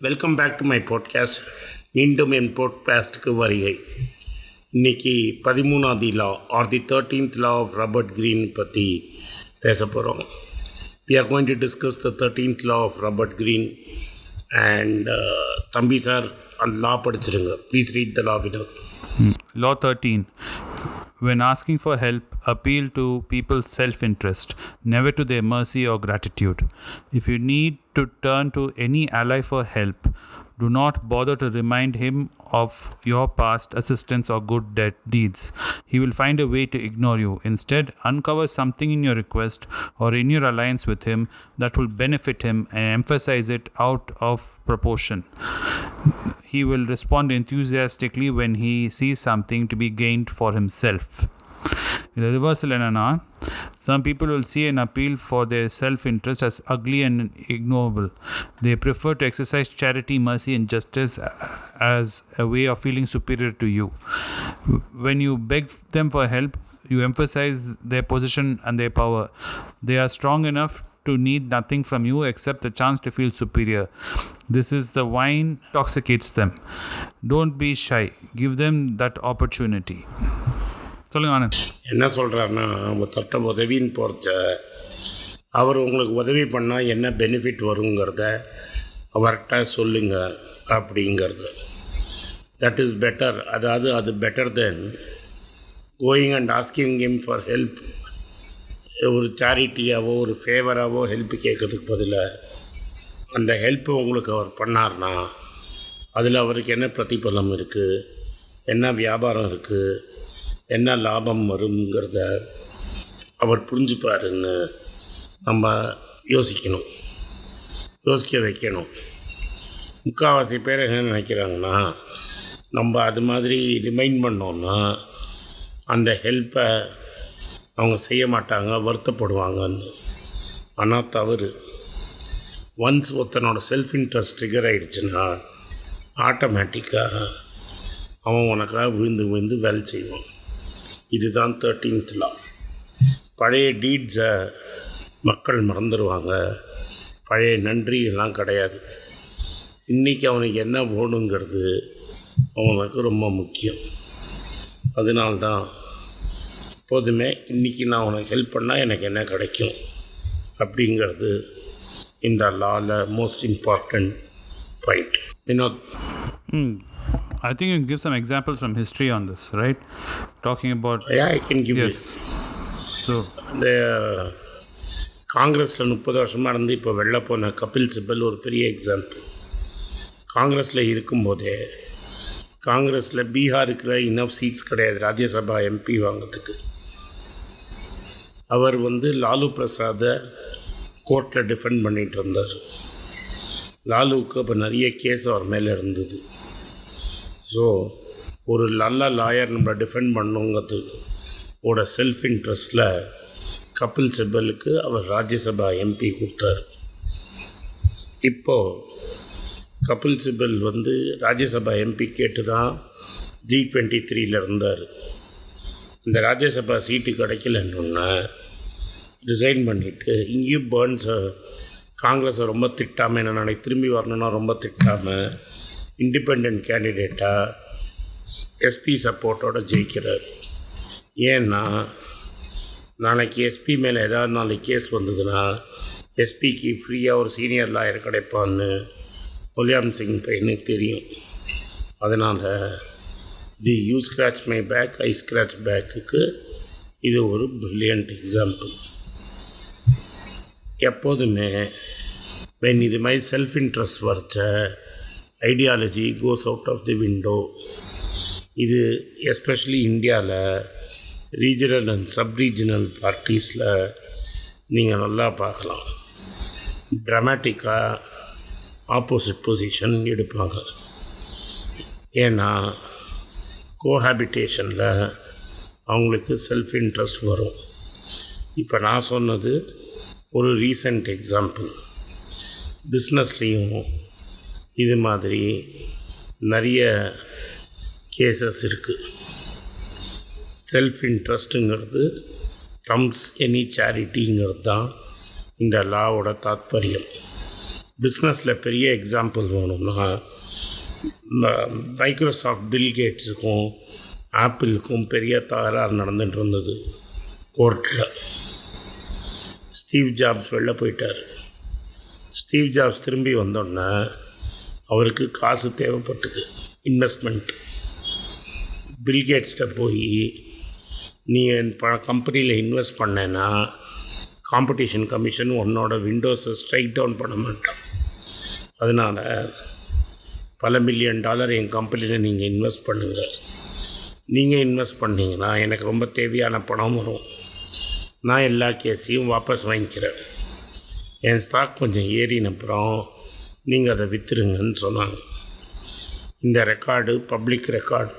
Welcome back to my podcast. மீண்டும் என் பாட்காஸ்ட்டுக்கு வருகை. இன்றைக்கி 13வது law or the 13th law of Robert Greene பற்றி பேச போகிறோம். We are going to discuss the 13th law of Robert Greene and தம்பி சார் அந்த லா படிச்சிருங்க. Please read the law Vinod. Law 13. When asking for help, appeal to people's self-interest, never to their mercy or gratitude. If you need to turn to any ally for help, do not bother to remind him of your past assistance or good deeds. He will find a way to ignore you. Instead, uncover something in your request or in your alliance with him that will benefit him and emphasize it out of proportion. He will respond enthusiastically when he sees something to be gained for himself. The reversal என்னன்னா, some people will see an appeal for their self-interest as ugly and ignoble. They prefer to exercise charity, mercy and justice as a way of feeling superior to you. When you beg them for help, you emphasize their position and their power. They are strong enough to need nothing from you except the chance to feel superior. This is the wine intoxicates them. Don't be shy. Give them that opportunity. சொல்லுங்க ஆனந்த். என்ன சொல்கிறாருன்னா, ஒருத்தட்ட உதவின்னு போகிறச்ச அவர் உங்களுக்கு உதவி பண்ணால் என்ன benefit வருங்கிறத அவர்கிட்ட சொல்லுங்க அப்படிங்கிறது. That is better. அதாவது அது better then going and asking him for help. ஒரு சேரிட்டியாவோ ஒரு ஃபேவராகவோ ஹெல்ப் கேட்கறதுக்கு பதிலாக அந்த ஹெல்ப்பை உங்களுக்கு அவர் பண்ணார்னா அதில் அவருக்கு என்ன பிரதிபலம் இருக்குது, என்ன வியாபாரம் இருக்குது, என்ன லாபம் வருங்கிறத அவர் புரிஞ்சுப்பாருன்னு நம்ம யோசிக்க வைக்கணும். முக்கால்வாசி பேர் என்ன நினைக்கிறாங்கன்னா, நம்ம அது மாதிரி ரிமைண்ட் பண்ணோன்னா அந்த ஹெல்ப்பை அவங்க செய்ய மாட்டாங்க, வருத்தப்படுவாங்கன்னு. ஆனால் தவறு. ஒன்ஸ் ஒருத்தனோட செல்ஃப் இன்ட்ரெஸ்ட் ட்ரிகர் ஆகிடுச்சுன்னா ஆட்டோமேட்டிக்காக அவன் உனக்காக விழுந்து வேலை செய்வான். இதுதான் 13th law. பழைய டீட்ஸை மக்கள் மறந்துடுவாங்க. பழைய நன்றி எல்லாம் கிடையாது. இன்றைக்கி அவனுக்கு என்ன வேணுங்கிறது அவனுக்கு ரொம்ப முக்கியம். அதனால்தான் எப்போதுமே இன்றைக்கி நான் உனக்கு ஹெல்ப் பண்ணால் எனக்கு என்ன கிடைக்கும் அப்படிங்கிறது இந்த லாவில் most important point. Vinod, I think you can give some examples from history on this, right? Talking about... Yeah, I can give yes. you. So, இந்த காங்கிரஸில் 30 வருஷமாக இருந்து இப்போ வெளில போன கபில் சிபல் ஒரு பெரிய எக்ஸாம்பிள். காங்கிரஸில் இருக்கும்போதே காங்கிரஸில் பீகாருக்கு இனஃப் சீட்ஸ் கிடையாது ராஜ்யசபா எம்பி வாங்கிறதுக்கு. அவர் லாலு பிரசாதை கோர்ட்டில் டிஃபெண்ட் பண்ணிகிட்டு இருந்தார். லாலுவுக்கு அப்போ நிறைய கேஸ் அவர் மேலே இருந்தது. ஸோ ஒரு நல்ல லாயர் நம்மளை டிஃபெண்ட் பண்ணுங்கிறதுக்கு செல்ஃப் இன்ட்ரெஸ்டில் கபில் சிபலுக்கு அவர் ராஜ்யசபா எம்பி கொடுத்தார். இப்போது கபில் சிபல் ராஜ்யசபா எம்பி கேட்டு தான் G23 இருந்தார். இந்த ராஜ்யசபா சீட்டு கிடைக்கலன்னா ரிசைன் பண்ணிவிட்டு இங்கேயும் காங்கிரஸை ரொம்ப திட்டாமல், என்ன நாளைக்கு திரும்பி வரணுன்னா ரொம்ப திட்டாமல் இண்டிபெண்ட் கேண்டிடேட்டாக எஸ்பி சப்போர்ட்டோடு ஜெயிக்கிறார். ஏன்னா நாளைக்கு எஸ்பி மேலே ஏதாவது நாளைக்கு கேஸ் வந்ததுன்னா எஸ்பிக்கு ஃப்ரீயாக ஒரு சீனியர் லாயர் கிடைப்பான்னு முலாயம் சிங் பையனுக்கு தெரியும். அதனால் இது you scratch my back I scratch பேக்குக்கு இது ஒரு ப்ரில்லியண்ட் எக்ஸாம்பிள். எப்போதுமே வென் இது மாதிரி செல்ஃப் இன்ட்ரெஸ்ட் வரைச்ச ideology goes out of the window. இது எஸ்பெஷலி இந்தியாவில் ரீஜனல் அண்ட் சப்ரீஜனல் பார்ட்டிஸில் நீங்கள் நல்லா பார்க்கலாம். ட்ராமேட்டிக்காக ஆப்போசிட் பொசிஷன் எடுப்பாங்க. ஏன்னா கோஹாபிட்டேஷனில் அவங்களுக்கு செல்ஃப் இன்ட்ரெஸ்ட் வரும். இப்போ நான் சொன்னது ஒரு ரீசன்ட் எக்ஸாம்பிள். பிஸ்னஸ்லேயும் இது மாதிரி நிறைய கேசஸ் இருக்குது. செல்ஃப் இன்ட்ரெஸ்ட்டுங்கிறது ட்ரம்ப்ஸ் எனி சேரிட்டிங்கிறது தான் இந்த லாவோட தாத்பரியம். பிஸ்னஸில் பெரிய எக்ஸாம்பிள் வேணும்னா மைக்ரோசாஃப்ட் பில்கேட்ஸுக்கும் ஆப்பிளுக்கும் பெரிய தகராறு நடந்துட்டு இருந்தது கோர்ட்டில். ஸ்டீவ் ஜாப்ஸ் வெளில போயிட்டார். ஸ்டீவ் ஜாப்ஸ் திரும்பி வந்தோடனே அவருக்கு காசு தேவைப்பட்டது, இன்வெஸ்ட்மெண்ட். பில்கேட்ஸ்கிட்ட போய் நீ என் கம்பெனியில் இன்வெஸ்ட் பண்ணேன்னா காம்படிஷன் கமிஷன் உன்னோட விண்டோஸை ஸ்ட்ரைக் டவுன் பண்ண மாட்டான். அதனால் பல $1 மில்லியன் என் கம்பெனியில் நீங்கள் இன்வெஸ்ட் பண்ணுங்கள். நீங்கள் இன்வெஸ்ட் பண்ணிங்கன்னா எனக்கு ரொம்ப தேவையான பணம் வரும். நான் எல்லா கேஸையும் வாபஸ் வாங்கிக்கிறேன். என் ஸ்டாக் கொஞ்சம் ஏறினப்புறம் நீங்கள் அதை விற்றுருங்கன்னு சொன்னாங்க. இந்த ரெக்கார்டு பப்ளிக் ரெக்கார்டு,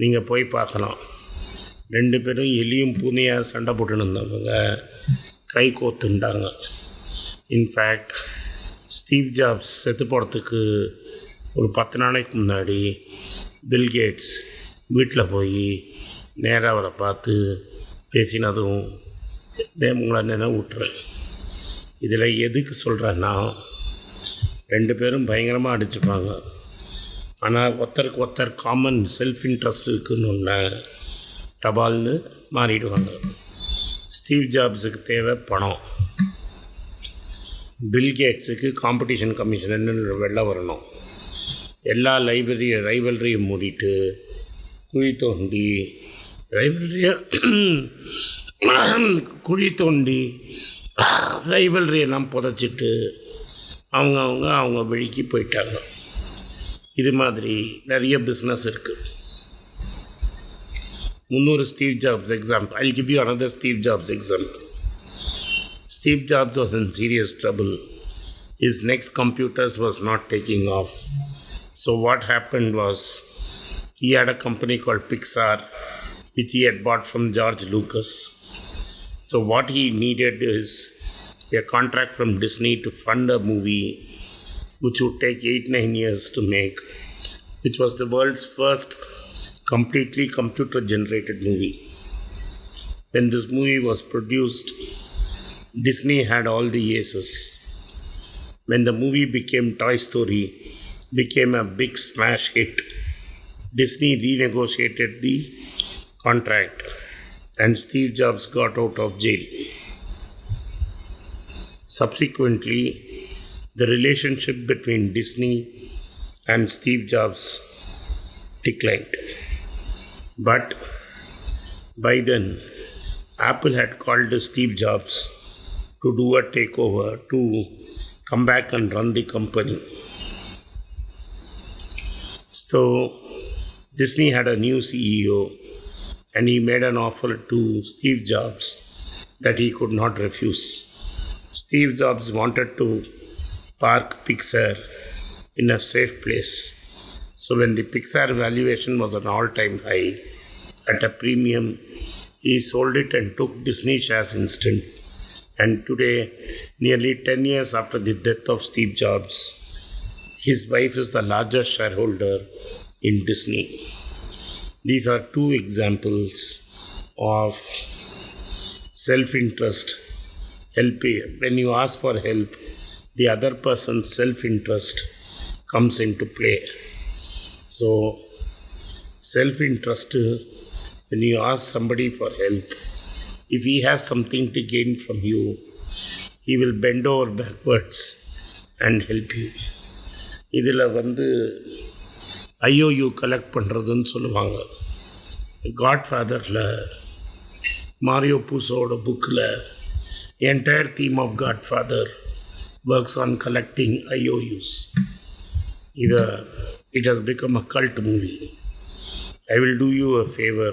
நீங்கள் போய் பார்க்கலாம். 2 பேரும் எலியும் பூனையாக சண்டை போட்டுன்னு இருந்தவங்க கை கோத்துண்டாங்க. இன்ஃபேக்ட் ஸ்டீவ் ஜாப்ஸ் செத்து போகிறதுக்கு ஒரு 10 நாளைக்கு முன்னாடி பில்கேட்ஸ் வீட்டில் போய் நேராக அவரை பார்த்து பேசினதும் உங்களை நினைவு விட்டுறேன். இதில் எதுக்கு சொல்கிறேன்னா, 2 பேரும் பயங்கரமாக அடிச்சுப்பாங்க. ஆனால் ஒருத்தருக்கு ஒருத்தர் காமன் செல்ஃப் இன்ட்ரெஸ்ட் இருக்குன்னு ஒன்று டபால்னு மாறிடுவாங்க. ஸ்டீவ் ஜாப்ஸுக்கு தேவை பணம், பில்கேட்ஸுக்கு காம்படிஷன் கமிஷன் வெளில வரணும். எல்லா ரைவல்ரியும் மூடிட்டு குழி தோண்டி ரைவல்ரியெல்லாம் புதைச்சிட்டு அவங்க வழிக்கு போயிட்டாங்க. இது மாதிரி நிறைய பிஸ்னஸ் இருக்குது. 300 Steve Jobs example. I'll give you another Steve Jobs example. Steve Jobs was in serious trouble. His next computers was not taking off. So what happened was, he had a company called Pixar, which he had bought from George Lucas. So what he needed is a contract from Disney to fund a movie which would take 8-9 years to make, which was the world's first completely computer generated movie. When this movie was produced, Disney had all the aces. When the movie became Toy Story, became a big smash hit, Disney renegotiated the contract and Steve Jobs got out of jail. Subsequently, the relationship between Disney and Steve Jobs declined. But by then, Apple had called Steve Jobs to do a takeover, to come back and run the company. So Disney had a new CEO and he made an offer to Steve Jobs that he could not refuse. Steve Jobs wanted to park Pixar in a safe place. So when the Pixar valuation was an all-time high at a premium, he sold it and took Disney shares instant. And today, nearly 10 years after the death of Steve Jobs, his wife is the largest shareholder in Disney. These are 2 examples of self-interest helping. When you ask for help, the other person's self-interest comes into play. So, self-interest, when you ask somebody for help, if he has something to gain from you, he will bend over backwards and help you. இதில் IOU collect பண்ணுறதுன்னு சொல்லுவாங்க. காட்ஃபாதரில் Mario பூசோட புக்கில் entire theme of Godfather works on collecting IOUs. It has become a cult movie. I will do you a favor.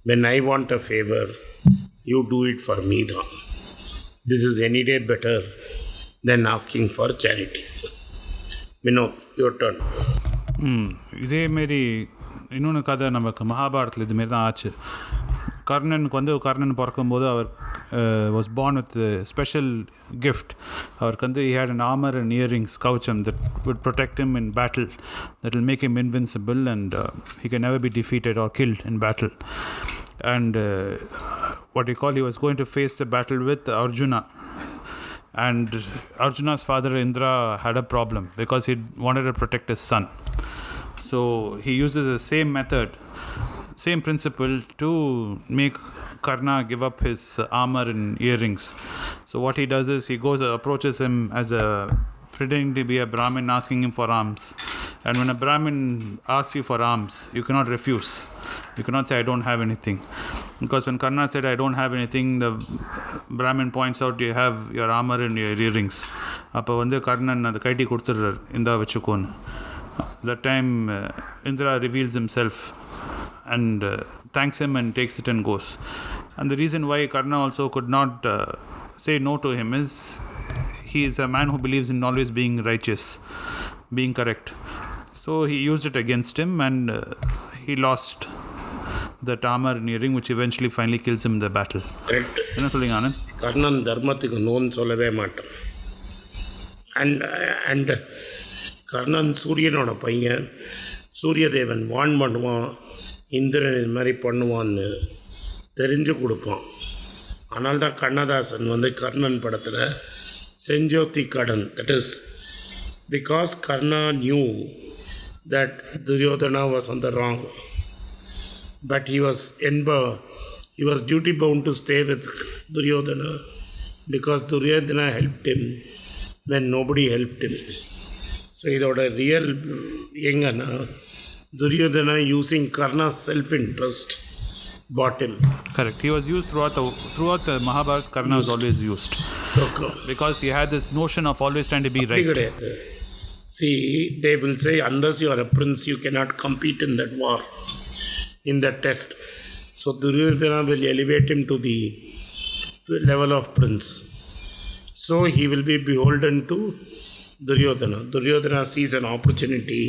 When I want a favor, you do it for me. This is any day better than asking for charity. Vinod, your turn. இதேமாரி இன்னொன்று கதை நமக்கு மகாபாரத்தில் இதுமாரி தான் ஆச்சு. கர்ணன் பிறக்கும்போது அவர் was born with a special gift. அவருக்கு he had an armor and earrings, கவச்சம், that would protect him in battle, that will make him invincible and he can never be defeated or killed in battle. And he was going to face the battle with Arjuna, And Arjuna's father Indra had a problem because he wanted to protect his son. So he uses the same method, same principle to make Karna give up his armor and earrings. So what he does is he approaches him as pretending to be a Brahmin, asking him for alms. And when a Brahmin asks you for alms, you cannot refuse. You cannot say, I don't have anything. Because when Karna said, I don't have anything, the Brahmin points out, you have your armor and your earrings. அப்போ வந்து கர்ணன் அதை கைட்டி கொடுத்துடுறார், இந்தா வச்சுக்கோன்னு. That time Indra reveals himself and thanks him and takes it and goes. And the reason why Karna also could not say no to him is he is a man who believes in always being righteous, being correct. So he used it against him and he lost that armor and earring, which eventually finally kills him in the battle. Correct. என்ன சொல்றீங்க ஆனந்த்? கர்ணன் தர்மத்துக்கு நோன்னு சொல்லவே மாட்டான். And Karnan சூரியனோட பையன், சூரியதேவன் வான் பண்ணுவான், இந்திரன் இது மாதிரி பண்ணுவான்னு தெரிஞ்சு கொடுப்பான். ஆனால் தான் கண்ணதாசன் வந்து கர்ணன் படத்தில் செஞ்சோத்தி கடன், that is because Karna knew that Duryodhana was on the wrong, but he was duty bound to stay with Duryodhana because Duryodhana helped him when nobody helped him. So idoda real engana Duryodhana using Karna's self-interest bought him. Correct. He was used throughout the Mahabharata. Karna was always used. So because he had this notion of always trying to be right. See, they will say unless you are a prince you cannot compete in that war, in that test. So Duryodhana will elevate him to the level of prince. So he will be beholden to Duryodhana. Duryodhana sees an opportunity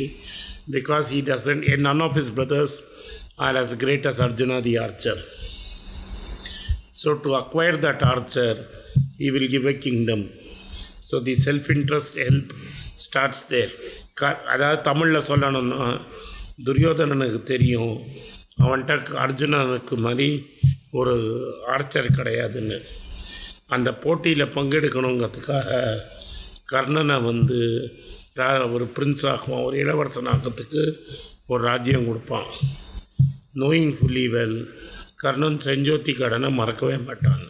because he doesn't, none of his brothers are as great as Arjuna the archer. So to acquire that archer, he will give a kingdom. So the self-interest help starts there. அதாவது தமிழில் சொல்லணும்னா துரியோதனனுக்கு தெரியும் அவன்கிட்ட அர்ஜுனனுக்கு மாதிரி ஒரு Archer கிடையாதுன்னு. அந்த போட்டியில் பங்கெடுக்கணுங்கிறதுக்காக கர்ணனை வந்து ஒரு பிரின்ஸ் ஆக்குவான், ஒரு இளவரசன் ஆக்கிறதுக்கு ஒரு ராஜ்யம் கொடுப்பான். நோயிங் ஃபுல்லி வெல் கர்ணன் செஞ்சோத்தி கடனை மறக்கவே மாட்டான்.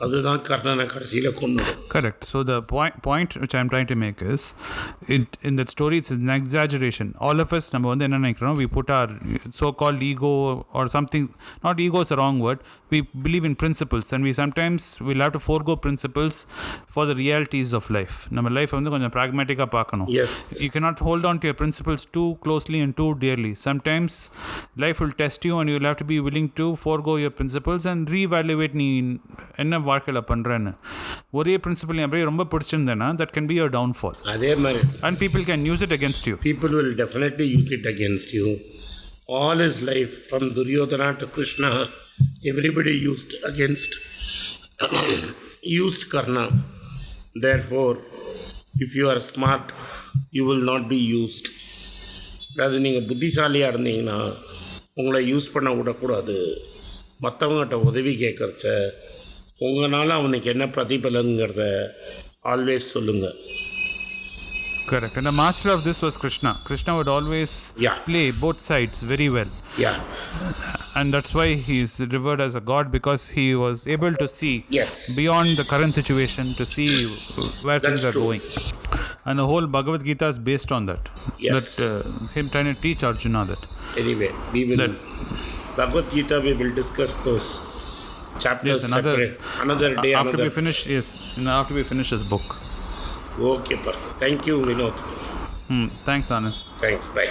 அதுதான் கர்ணனை கடைசியில் கொன்னுடும். Correct. So the point which I'm trying to make is, in that story it's an exaggeration. All of us, நம்ம வந்து என்ன நினைக்கிறோம், we put our so-called ego or something, not ego is the wrong word, we believe in principles and we sometimes will have to forego principles for the realities of life. நம்ம life வந்து கொஞ்சம் pragmatic-ஆ பார்க்கணும். Yes. You cannot hold on to your principles too closely and too dearly. Sometimes life will test you and you will have to be willing to forego your principles and reevaluate நீ என்ன வாழ்க்கையில் பண்ணுறேன்னு. ஒரே principal அப்படியே ரொம்ப பிடிச்சிருந்தேன்னா that can be your downfall. அதே மாதிரி and people can use it against you. People will definitely use it against you. All his life from Duryodhana to Krishna, everybody used Karna. Therefore, if you are smart, you will not be used. அதாவது நீங்கள் புத்திசாலியாக இருந்தீங்கன்னா உங்களை use பண்ண விடக்கூடாது. மற்றவங்ககிட்ட உதவி கேட்குறச்ச உங்களால் அவனுக்கு என்ன பிரதிபலங்கிறத ஆல்வேஸ் சொல்லுங்கள். Correct. And the master of this was Krishna. Krishna would always play both sides very well. Yeah. And that's why he is revered as a god, because he was able to see beyond the current situation, to see where things are going. And the whole Bhagavad Gita is based on that. Yes. That him trying to teach Arjuna that. Anyway, we will Bhagavad Gita, we will discuss those chapters another day. After we finish this book. Okay, thank you, Vinod. Thanks, Anand. Thanks, bye.